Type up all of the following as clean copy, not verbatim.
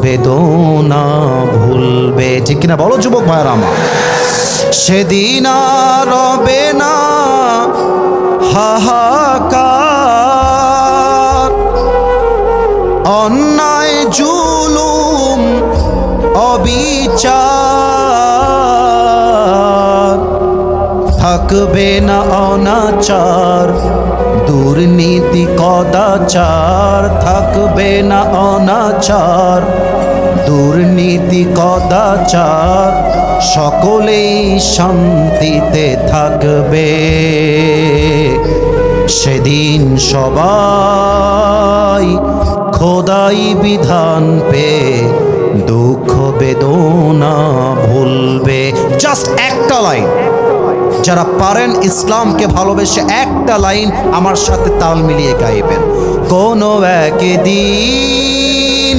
বেদনা ভুলবে। ঠিক কিনা বলো যুবক ভাইরা আমার? সেদিন আর রবে না হাহাকার, অন্যায় জুলুম অবিচার, থাকবে না অনাচার দুর্নীতি কদাচার, থাকবে না অনাচার দুর্নীতি কদাচার, সকলেই শান্তিতে থাকবে। সেদিন সবাই খোদাই বিধান পে দুঃখ বেদনা ভুলবে। জাস্ট একটা লাইন, যারা পারেন ইসলামকে ভালোবেসে একটা লাইন আমার সাথে তাল মিলিয়ে গাইবেন। কোনো একদিন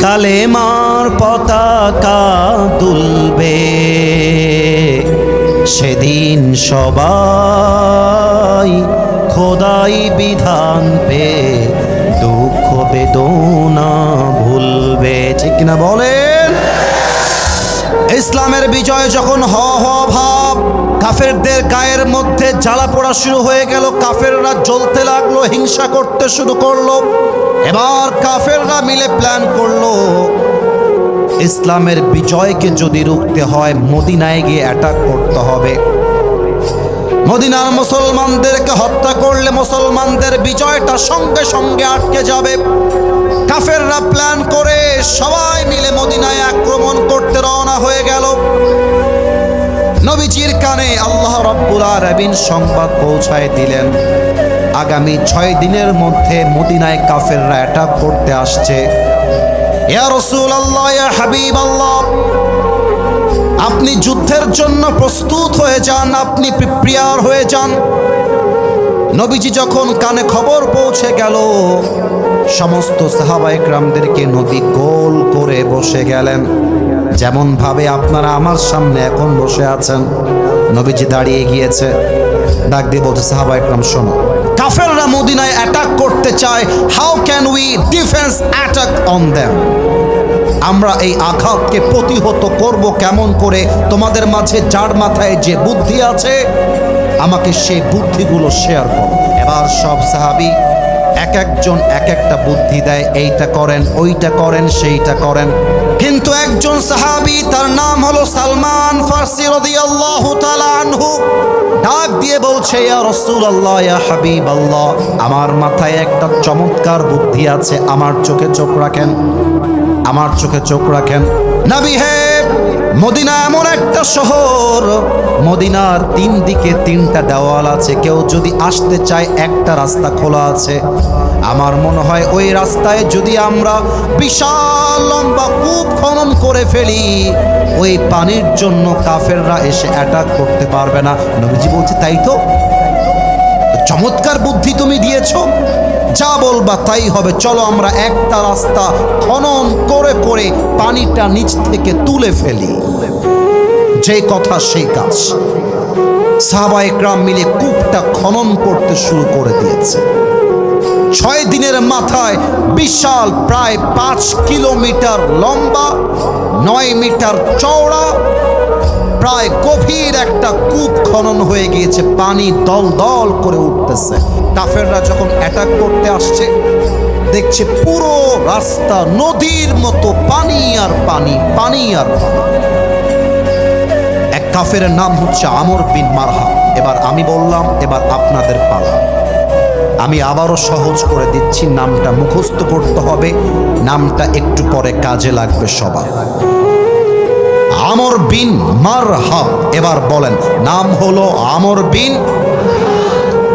কালেমার পতাকা দুলবে, সেদিন সবাই খোদাই বিধান পে দুঃখ বেদনা ভুলবে। ঠিক কিনা বলেন? ইসলামের বিজয় যখন হ ভাব, কাফেরদের গায়ের মধ্যে জ্বালা পোড়া শুরু হয়ে গেল, কাফেররা জ্বলতে লাগলো, হিংসা করতে শুরু করলো। এবার কাফেররা মিলে প্ল্যান করলো, ইসলামের বিজয়কে যদি রুখতে হয় মদিনায় গিয়ে অ্যাটাক করতে হবে। মদিনার মুসলমানদেরকে হত্যা করলে মুসলমানদের বিজয়টা সঙ্গে সঙ্গে আটকে যাবে। কাফেররা প্ল্যান করে সবাই মিলে মদিনায় আক্রমণ করতে রওনা হয়ে গেল। নবীজির কানে আল্লাহ রাব্বুল আলামিন সংবাদ পৌঁছায় দিলেন, আগামী 6 দিনের মধ্যে মদিনায় কাফেররা অ্যাটাক করতে আসছে। ইয়া রাসূলুল্লাহ, ইয়া হাবিবাল্লাহ, আপনি যুদ্ধের জন্য প্রস্তুত হয়ে যান, আপনি প্রিপেয়ার হয়ে যান। নবীজি যখন কানে খবর পৌঁছে গেল, সমস্ত সাহাবা ইকরামদেরকে নবী গোল করে বসে গেলেন, যেমন ভাবে আপনারা আমার সামনে এখন বসে আছেন। নবীজি দাঁড়িয়ে গিয়েছে, ডাক দিয়ে বলছে, সাহাবা ইকরাম শোনো, কাফেররা মদিনায় অ্যাটাক করতে চায়, how can we defence attack on them? আমরা এই আঘাতকে প্রতিহত করব কেমন করে? তোমাদের মাঝে যার মাথায় যে বুদ্ধি আছে আমাকে সেই বুদ্ধিগুলো শেয়ার করো। এবার সব সাহাবী এক একজন এক একটা বুদ্ধি দেয়, এইটা করেন, ওইটা করেন, সেইটা করেন। কিন্তু একজন সাহাবী, তার নাম হলো সালমান ফারসি রাদিয়াল্লাহু তাআলা আনহু, ডাক দিয়ে বলছে, ইয়া রাসূলুল্লাহ, ইয়া হাবিবাল্লাহ, আমার মাথায় একটা চমৎকার বুদ্ধি আছে, আমার চোখে চোখ রাখেন, আমার চোখে চোখ রাখেন। নবী হে, মদিনা এমন একটা শহর, মদিনার 3 দিকে 3টা দেওয়াল আছে, কেউ যদি আসতে চায় একটা রাস্তা খোলা আছে। আমার মনে হয় ওই রাস্তায় যদি আমরা বিশাল লম্বা কূপ খনন করে ফেলি, ওই পানির জন্য কাফেররা এসে অ্যাটাক করতে পারবে না। নবীজি বলছে, তাই তো, চমৎকার বুদ্ধি তুমি দিয়েছো, যা বলবা তাই হবে, চলো আমরা একটা রাস্তা খনন করে করে পানিটা নিচ থেকে তুলে ফেলি। যে কথা সেই কাজ। সাহাবা ইকরাম মিলে কূপটা খনন করতে শুরু করে দিয়েছে। 6 দিনের মাথায় বিশাল, প্রায় 5 কিলোমিটার লম্বা, 9 মিটার চওড়া, প্রায় গভীর একটা কূপ খনন হয়ে গিয়েছে, পানি দল দল করে উঠতেছে। কাফেররা যখন অ্যাটাক করতে আসছে, দেখছে পুরো রাস্তা নদীর মতো পানি আর পানি, পানি আর পানি। এক কাফের নাম হচ্ছে আমর বিন মারহাম। এবার আমি বললাম, এবার আপনাদের পালা। আমি আবারও সহজ করে দিচ্ছি, নামটা মুখস্থ করতে হবে, নামটা একটু পরে কাজে লাগবে সবার। আমর বিন মারহাব। এবার বলেন, নাম হলো আমর বিন,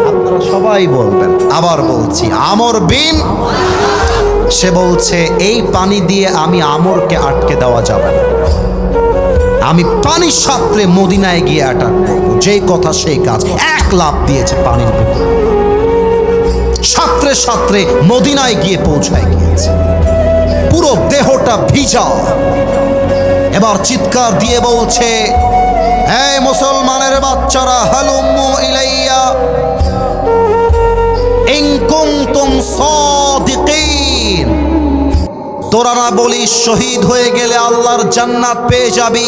আপনারা সবাই বলবেন। আবার বলছি, আমর বিন। সে বলছে, এই পানি দিয়ে আমি আমরকে আটকে দেওয়া যাবে না, আমি পানির সাথে মদিনায় গিয়ে অ্যাটাক করবো। যেই কথা সেই কাজ, এক লাফ দিয়েছে পানির ভিতরে, সাথে সাথে মদিনায় গিয়ে পৌঁছায় গিয়েছে, পুরো দেহটা ভিজা। এবার চিৎকার দিয়ে বলছে, হে মুসলমানের বাচ্চারা, হালুম্মু ইলাইয়া ইন কুনতুম সাদিকিন, তোরা না বলি শহীদ হয়ে গেলে আল্লাহর জান্নাত পেয়ে যাবি,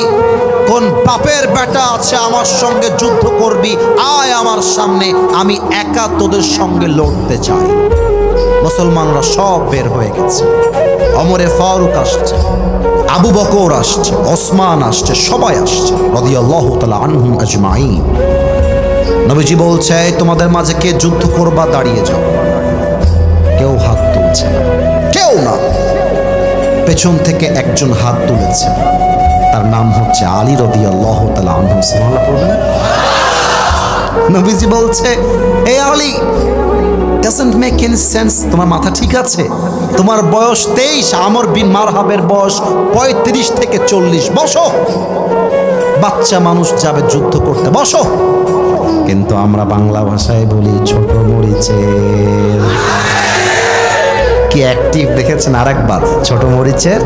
কোন বাপের বেটা আছে আমার সঙ্গে যুদ্ধ করবি, আয় আমার সামনে, আমি একা তোদের সঙ্গে লড়তে চাই। মুসলমানরা সব বের হয়ে গেছে। ওমরে ফারুক আসছে, আবু বকর আসছে, ওসমান আসছে, সবাই আসছে রাদিয়াল্লাহু তাআলা আনহুম আজমাইন। নবীজি বলছে, তোমাদের মাঝে কে যুদ্ধ করবা দাঁড়িয়ে যাও। কেউ হাত তুলছে না, কেউ না। পেছন থেকে একজন হাত তুলেছে, তার নাম হচ্ছে আলী রাদিয়াল্লাহু তাআলা আনহু। সুবহানাল্লাহ পড়বেন। নবীজি বলছে, হে Ali, doesn't make any sense, তোমার মাথা ঠিক আছে? তোমার বয়স 23, আমর বিন মারহাবের বয়স 35 থেকে 40, বসো। বাচ্চা মানুষ যাবে যুদ্ধ করতে, বসো। কিন্তু আমরা বাংলা ভাষায় বলি ছোট মরিচের। কি অ্যাক্টিভ দেখেছেন আরেকবার, ছোট মরিচের।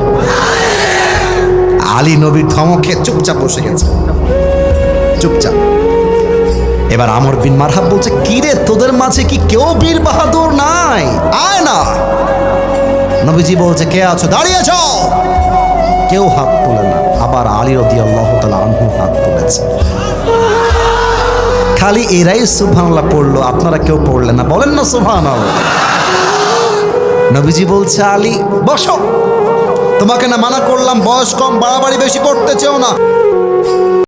আলী নবীর ধমকে চুপচাপ বসে গেছে, চুপচাপ। এবার আমর বিন মারহাব বলছে, কি রে, তোদের মাঝে কি কেউ বীর বাহাদুর নাই? আয় না। নবীজি বলছে, কে আছো দাঁড়িয়ে যাও। কেউ হাত তোলে না। আবার আলী রাদিয়াল্লাহু তাআলা আনহু হাত তুলেছে। খালি এরাই সুবহানাল্লাহ পড়লো, আপনারা কেউ পড়লেন না, বলেন না সুবহানাল্লাহ। নবীজি বলছে, আলী বসো, তোমাকে না মানা করলাম বয়স কম, বাড়াবাড়ি বেশি করতে চেও না।